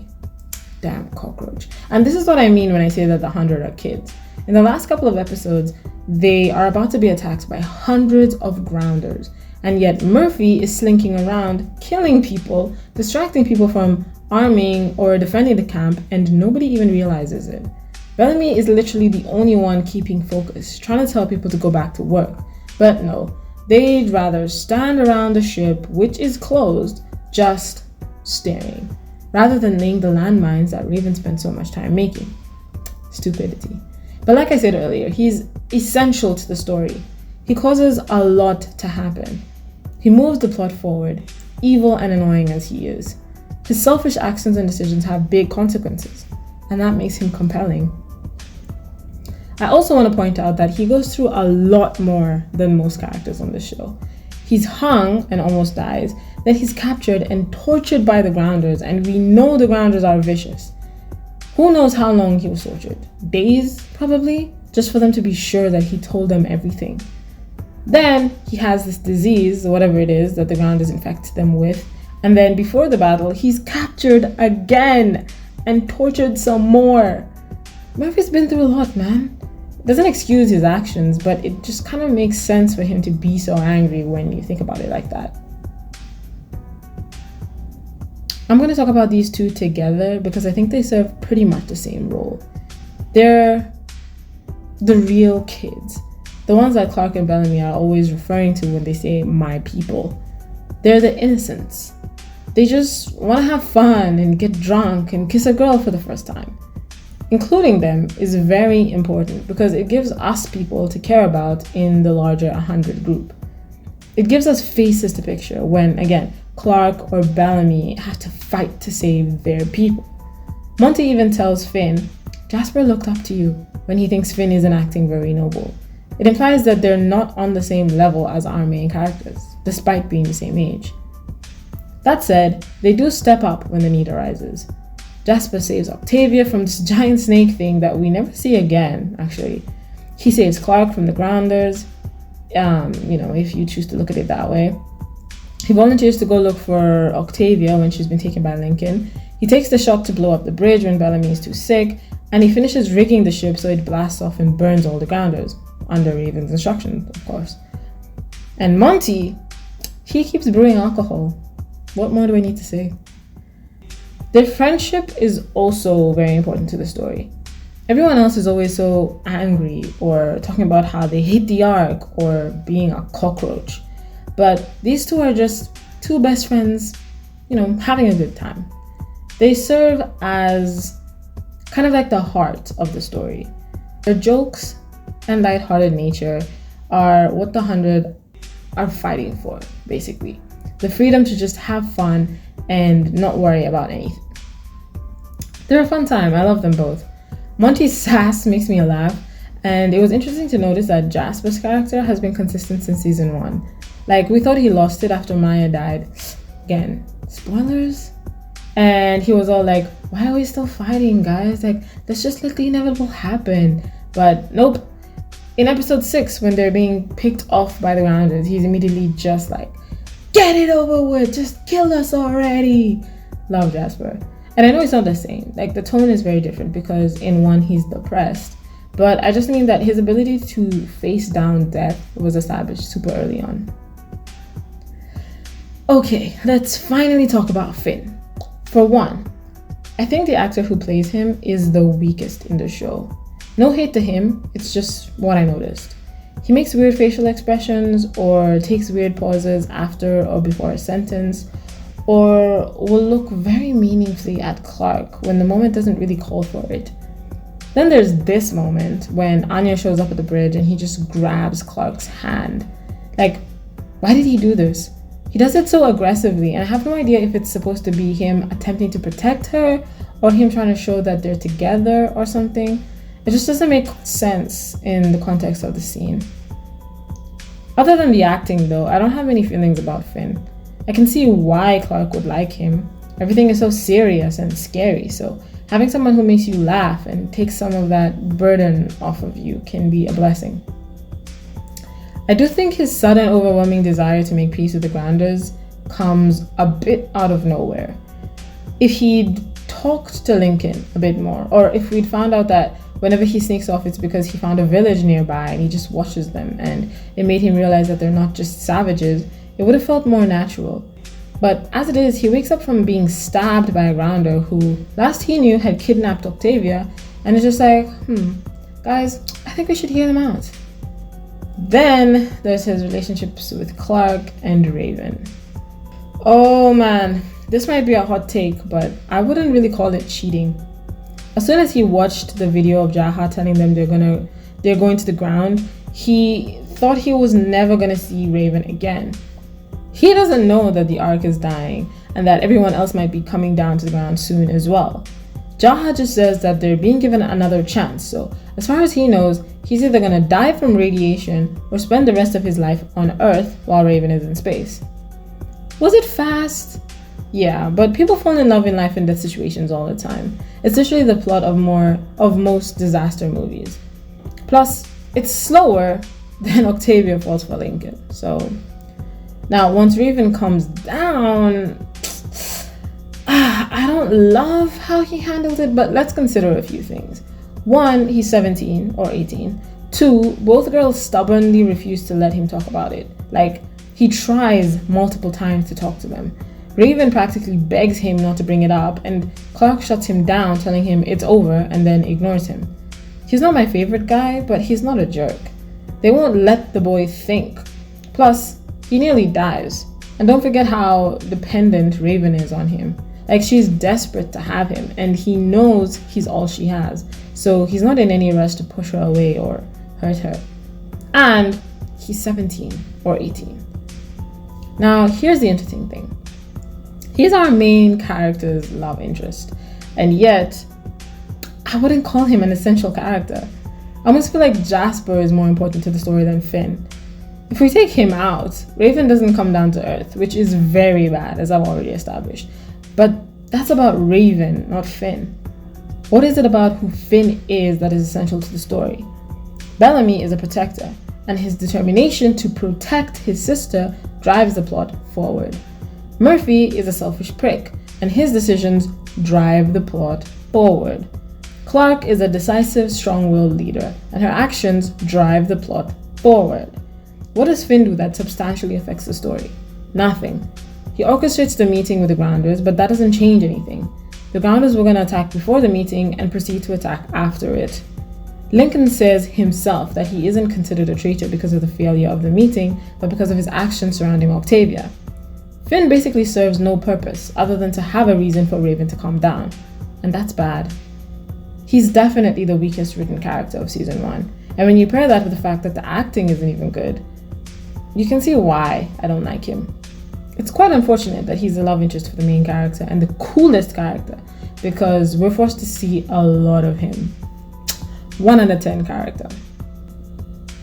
Damn cockroach. And this is what I mean when I say that the 100 are kids. In the last couple of episodes, they are about to be attacked by hundreds of grounders, and yet Murphy is slinking around, killing people, distracting people from arming or defending the camp, and nobody even realizes it. Bellamy is literally the only one keeping focus, trying to tell people to go back to work. But no, they'd rather stand around the ship, which is closed, just staring, rather than laying the landmines that Raven spent so much time making. Stupidity. But like I said earlier, he's essential to the story. He causes a lot to happen. He moves the plot forward, evil and annoying as he is. His selfish actions and decisions have big consequences, and that makes him compelling. I also want to point out that he goes through a lot more than most characters on this show. He's hung and almost dies, then he's captured and tortured by the grounders, and we know the grounders are vicious. Who knows how long he was tortured? Days, probably, just for them to be sure that he told them everything. Then he has this disease, whatever it is, that the grounders infect them with, and then before the battle, he's captured again and tortured some more. Murphy's been through a lot, man. Doesn't excuse his actions, but it just kind of makes sense for him to be so angry when you think about it like that. I'm going to talk about these two together because I think they serve pretty much the same role. They're the real kids, the ones that Clark and Bellamy are always referring to when they say my people. They're the innocents. They just want to have fun and get drunk and kiss a girl for the first time. Including them is very important because it gives us people to care about in the larger 100 group. It gives us faces to picture when, again, Clark or Bellamy have to fight to save their people. Monty even tells Finn, Jasper looked up to you, when he thinks Finn isn't acting very noble. It implies that they're not on the same level as our main characters, despite being the same age. That said, they do step up when the need arises. Jasper saves Octavia from this giant snake thing that we never see again, actually. He saves Clark from the Grounders, if you choose to look at it that way. He volunteers to go look for Octavia when she's been taken by Lincoln. He takes the shot to blow up the bridge when Bellamy is too sick, and he finishes rigging the ship so it blasts off and burns all the Grounders, under Raven's instructions, of course. And Monty, he keeps brewing alcohol. What more do I need to say? Their friendship is also very important to the story. Everyone else is always so angry or talking about how they hate the Ark or being a cockroach. But these two are just two best friends, having a good time. They serve as kind of like the heart of the story. Their jokes and lighthearted nature are what the 100 are fighting for, basically. The freedom to just have fun and not worry about anything. They're a fun time. I love them both. Monty's sass makes me laugh, and it was interesting to notice that Jasper's character has been consistent since season 1. Like, we thought he lost it after Maya died. Again, spoilers? And he was all like, why are we still fighting, guys? Like, let's just let the inevitable happen. But nope. In episode 6, when they're being picked off by the Grounders, he's immediately just like, get it over with, just kill us already. Love Jasper. And I know it's not the same. Like, the tone is very different because in one, he's depressed. But I just mean that his ability to face down death was established super early on. Okay, let's finally talk about Finn. For one, I think the actor who plays him is the weakest in the show. No hate to him, it's just what I noticed. He makes weird facial expressions or takes weird pauses after or before a sentence, or will look very meaningfully at Clark when the moment doesn't really call for it. Then there's this moment when Anya shows up at the bridge and he just grabs Clark's hand. Like, why did he do this? He does it so aggressively, and I have no idea if it's supposed to be him attempting to protect her or him trying to show that they're together or something. It just doesn't make sense in the context of the scene. Other than the acting though, I don't have any feelings about Finn. I can see why Clark would like him. Everything is so serious and scary, so having someone who makes you laugh and takes some of that burden off of you can be a blessing. I do think his sudden overwhelming desire to make peace with the Grounders comes a bit out of nowhere. If he'd talked to Lincoln a bit more, or if we'd found out that whenever he sneaks off it's because he found a village nearby and he just watches them and it made him realize that they're not just savages, it would have felt more natural. But as it is, he wakes up from being stabbed by a Grounder who, last he knew, had kidnapped Octavia, and is just like, guys, I think we should hear them out. Then there's his relationships with Clark and Raven. Oh man, this might be a hot take, but I wouldn't really call it cheating. As soon as he watched the video of Jaha telling them they're going to the ground, he thought he was never gonna see Raven again. He doesn't know that the Ark is dying and that everyone else might be coming down to the ground soon as well. Jaha just says that they're being given another chance, so as far as he knows, he's either gonna die from radiation or spend the rest of his life on Earth while Raven is in space. Was it fast? Yeah, but people fall in love in life and death situations all the time. It's literally the plot of most disaster movies. Plus, it's slower than Octavia falls for Lincoln, so... Now, once Raven comes down, I don't love how he handled it, but let's consider a few things. 1, he's 17 or 18. 2, both girls stubbornly refuse to let him talk about it. Like, he tries multiple times to talk to them. Raven practically begs him not to bring it up, and Clark shuts him down, telling him it's over, and then ignores him. He He's not my favorite guy, but he's not a jerk. They won't let the boy think. Plus, he nearly dies. And don't forget how dependent Raven is on him. Like, she's desperate to have him, and he knows he's all she has. So he's not in any rush to push her away or hurt her. And he's 17 or 18. Now, here's the interesting thing. He's our main character's love interest, and yet I wouldn't call him an essential character. I almost feel like Jasper is more important to the story than Finn. If we take him out, Raven doesn't come down to earth, which is very bad, as I've already established. But that's about Raven, not Finn. What is it about who Finn is that is essential to the story? Bellamy is a protector, and his determination to protect his sister drives the plot forward. Murphy is a selfish prick, and his decisions drive the plot forward. Clark is a decisive, strong-willed leader, and her actions drive the plot forward. What does Finn do that substantially affects the story? Nothing. He orchestrates the meeting with the Grounders, but that doesn't change anything. The Grounders were going to attack before the meeting and proceed to attack after it. Lincoln says himself that he isn't considered a traitor because of the failure of the meeting, but because of his actions surrounding Octavia. Finn basically serves no purpose other than to have a reason for Raven to calm down, and that's bad. He's definitely the weakest written character of season 1, and when you pair that with the fact that the acting isn't even good, you can see why I don't like him. It's quite unfortunate that he's the love interest for the main character and the coolest character, because we're forced to see a lot of him. 1 out of 10 character.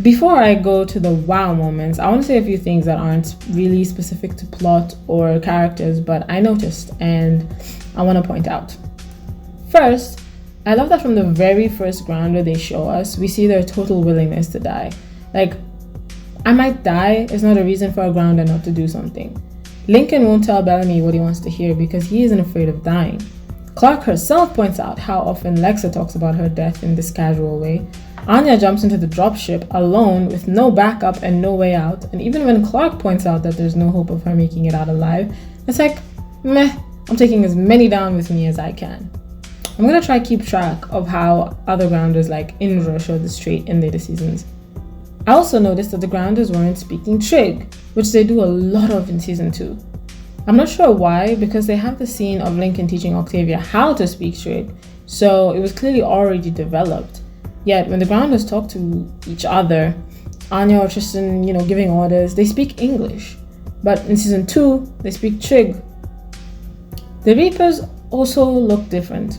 Before I go to the wow moments, I want to say a few things that aren't really specific to plot or characters, but I noticed and I want to point out. First, I love that from the very first Grounder they show us, we see their total willingness to die. Like, I might die is not a reason for a Grounder not to do something. Lincoln won't tell Bellamy what he wants to hear because he isn't afraid of dying. Clark herself points out how often Lexa talks about her death in this casual way. Anya jumps into the dropship alone with no backup and no way out, and even when Clark points out that there's no hope of her making it out alive, it's like, meh, I'm taking as many down with me as I can. I'm gonna try keep track of how other Grounders like Indra show this trait in later seasons. I also noticed that the Grounders weren't speaking Trig, which they do a lot of in season 2. I'm not sure why, because they have the scene of Lincoln teaching Octavia how to speak Trig, so it was clearly already developed. Yet when the Grounders talk to each other, Anya or Tristan, giving orders, they speak English. But in season 2, they speak Trig. The Reapers also look different.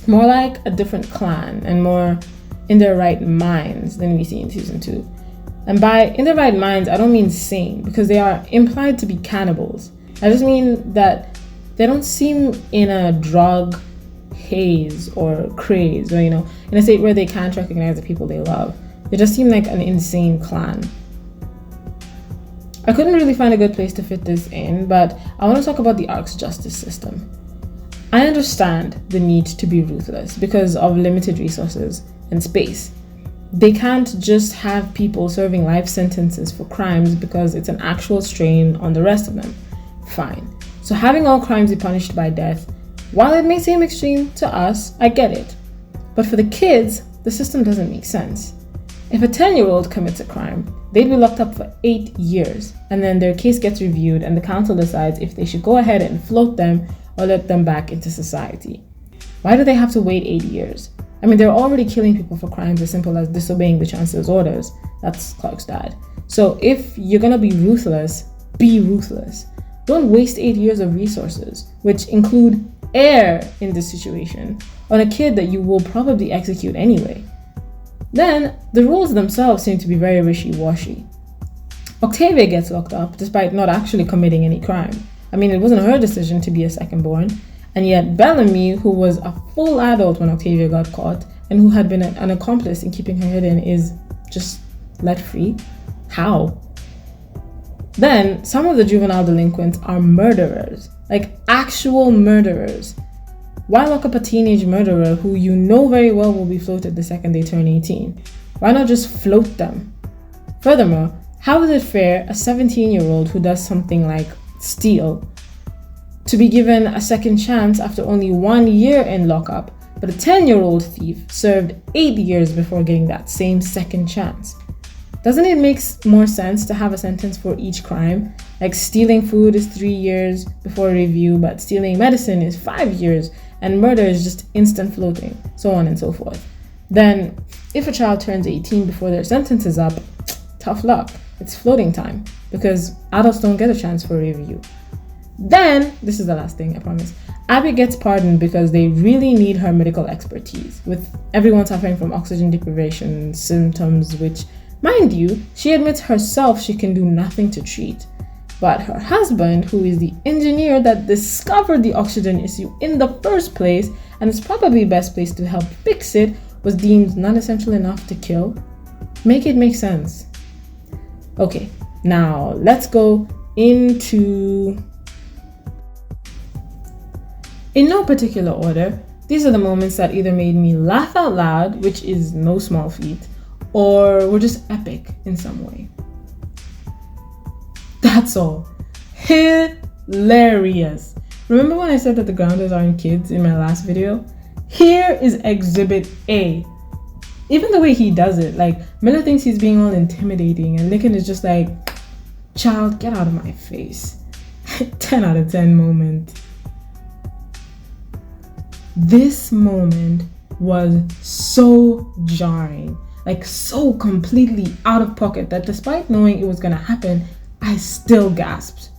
More like a different clan and more in their right minds than we see in season 2. And by in their right minds, I don't mean sane, because they are implied to be cannibals. I just mean that they don't seem in a drug haze or craze, or in a state where they can't recognize the people they love. They just seem like an insane clan. I couldn't really find a good place to fit this in, but I want to talk about the Ark's justice system. I understand the need to be ruthless because of limited resources and space. They can't just have people serving life sentences for crimes because it's an actual strain on the rest of them. Fine. So having all crimes be punished by death, while it may seem extreme to us, I get it. But for the kids, the system doesn't make sense. If a 10-year-old commits a crime, they'd be locked up for 8 years, and then their case gets reviewed and the council decides if they should go ahead and float them or let them back into society. Why do they have to wait 8 years? I mean, they're already killing people for crimes as simple as disobeying the chancellor's orders. That's Clark's dad. So if you're gonna be ruthless, be ruthless. Don't waste 8 years of resources, which include air in this situation, on a kid that you will probably execute anyway. Then, the rules themselves seem to be very wishy-washy. Octavia gets locked up despite not actually committing any crime. I mean, it wasn't her decision to be a second-born, and yet Bellamy, who was a full adult when Octavia got caught, and who had been an accomplice in keeping her hidden, is just let free? How? Then, some of the juvenile delinquents are murderers, like actual murderers. Why lock up a teenage murderer who you know very well will be floated the second they turn 18? Why not just float them? Furthermore, how is it fair a 17-year-old who does something like steal to be given a second chance after only 1 year in lockup But a 10-year-old thief served 8 years before getting that same second chance. Doesn't it make more sense to have a sentence for each crime? Like stealing food is 3 years before review, but stealing medicine is 5 years, and murder is just instant floating, so on and so forth. Then, if a child turns 18 before their sentence is up, tough luck. It's floating time, because adults don't get a chance for review. Then, this is the last thing, I promise. Abby gets pardoned because they really need her medical expertise, with everyone suffering from oxygen deprivation symptoms, which, mind you, she admits herself she can do nothing to treat. But her husband, who is the engineer that discovered the oxygen issue in the first place, and is probably best placed to help fix it, was deemed non-essential enough to kill. Make it make sense. Okay, now let's go into... In no particular order, these are the moments that either made me laugh out loud, which is no small feat, or were just epic in some way. That's all. Hilarious. Remember when I said that the grounders aren't kids in my last video? Here is exhibit A. Even the way he does it, like Miller thinks he's being all intimidating and Lincoln is just like, child, get out of my face. 10 out of 10 moment. This moment was so jarring, like so completely out of pocket that despite knowing it was gonna happen, I still gasped.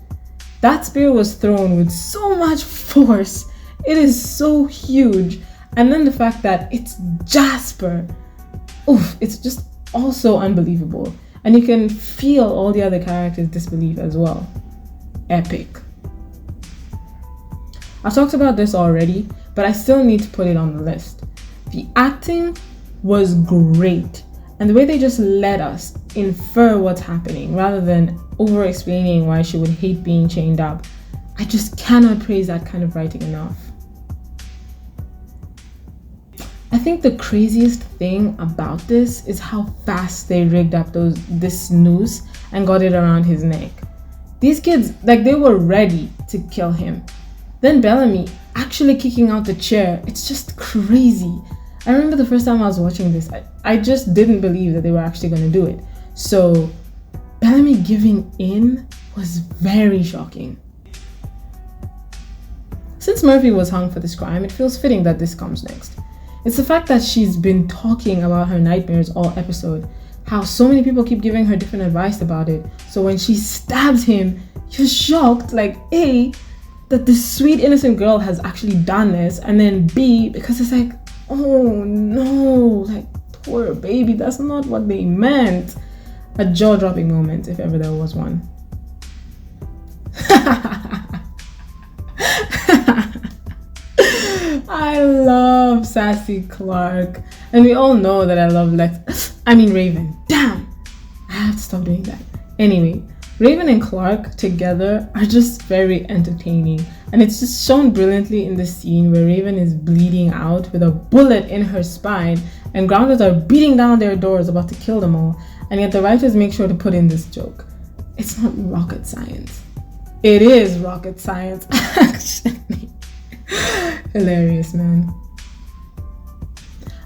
That spear was thrown with so much force. It is so huge. And then the fact that it's Jasper. Oof, it's just also unbelievable. And you can feel all the other characters' disbelief as well. Epic. I've talked about this already, but I still need to put it on the list. The acting was great. And the way they just let us infer what's happening rather than over-explaining why she would hate being chained up. I just cannot praise that kind of writing enough. I think the craziest thing about this is how fast they rigged up this noose and got it around his neck. These kids, like, they were ready to kill him. Then Bellamy actually kicking out the chair. It's just crazy. I remember the first time I was watching this, I just didn't believe that they were actually going to do it. So Bellamy giving in was very shocking. Since Murphy was hung for this crime, it feels fitting that this comes next. It's the fact that she's been talking about her nightmares all episode, how so many people keep giving her different advice about it. So when she stabs him, you're shocked, like A, that this sweet innocent girl has actually done this, and then B, because it's like, oh no, like poor baby, that's not what they meant. A jaw-dropping moment, if ever there was one. I love sassy Clark, and we all know that I love Raven. Damn, I have to stop doing that. Anyway, Raven and Clark together are just very entertaining, and it's just shown brilliantly in the scene where Raven is bleeding out with a bullet in her spine and grounders are beating down their doors about to kill them all, and yet the writers make sure to put in this joke. It's not rocket science. It is rocket science, actually. Hilarious, man.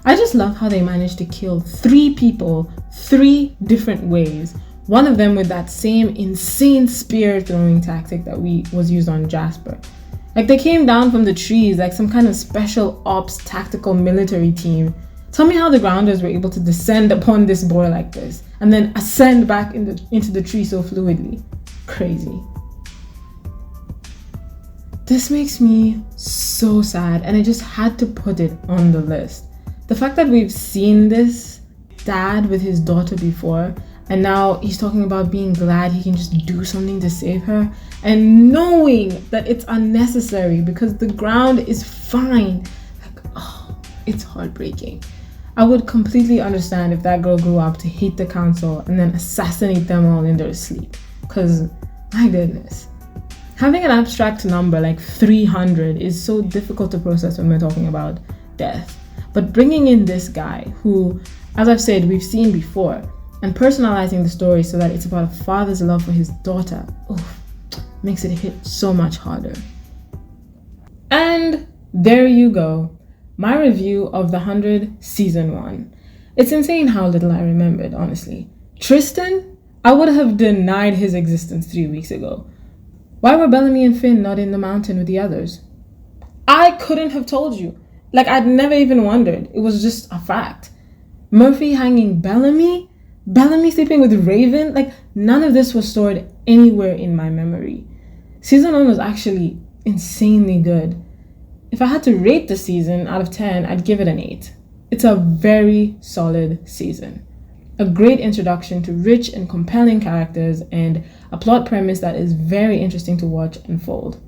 I just love how they managed to kill 3 people 3 different ways. One of them with that same insane spear throwing tactic that was used on Jasper. Like they came down from the trees like some kind of special ops tactical military team. Tell me how the grounders were able to descend upon this boy like this and then ascend back into the tree so fluidly. Crazy. This makes me so sad, and I just had to put it on the list. The fact that we've seen this dad with his daughter before, and now he's talking about being glad he can just do something to save her, and knowing that it's unnecessary because the ground is fine. Like, oh, it's heartbreaking. I would completely understand if that girl grew up to hate the council and then assassinate them all in their sleep. Because, my goodness. Having an abstract number like 300 is so difficult to process when we're talking about death. But bringing in this guy who, as I've said, we've seen before, and personalizing the story so that it's about a father's love for his daughter, makes it hit so much harder. And there you go. my review of The 100 Season 1. It's insane how little I remembered, honestly. Tristan? I would have denied his existence 3 weeks ago. Why were Bellamy and Finn not in the mountain with the others? I couldn't have told you. Like, I'd never even wondered. It was just a fact. Murphy hanging Bellamy? Bellamy sleeping with Raven? Like, none of this was stored anywhere in my memory. Season 1 was actually insanely good. If I had to rate the season out of 10, I'd give it an 8. It's a very solid season. A great introduction to rich and compelling characters and a plot premise that is very interesting to watch unfold.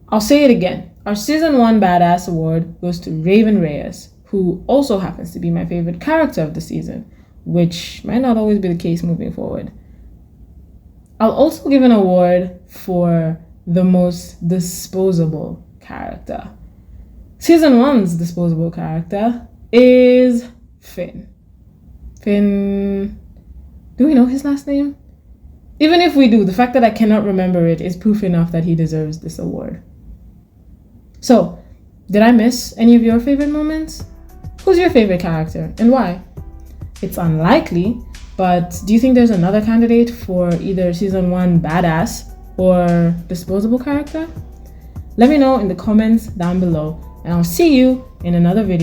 I'll say it again. Our Season 1 Badass Award goes to Raven Reyes, who also happens to be my favorite character of the season, which might not always be the case moving forward. I'll also give an award for the most disposable character. Season 1's disposable character is Finn. Finn... Do we know his last name? Even if we do, the fact that I cannot remember it is proof enough that he deserves this award. So, did I miss any of your favorite moments? Who's your favorite character and why? It's unlikely, but do you think there's another candidate for either Season 1 Badass or disposable character? Let me know in the comments down below, and I'll see you in another video.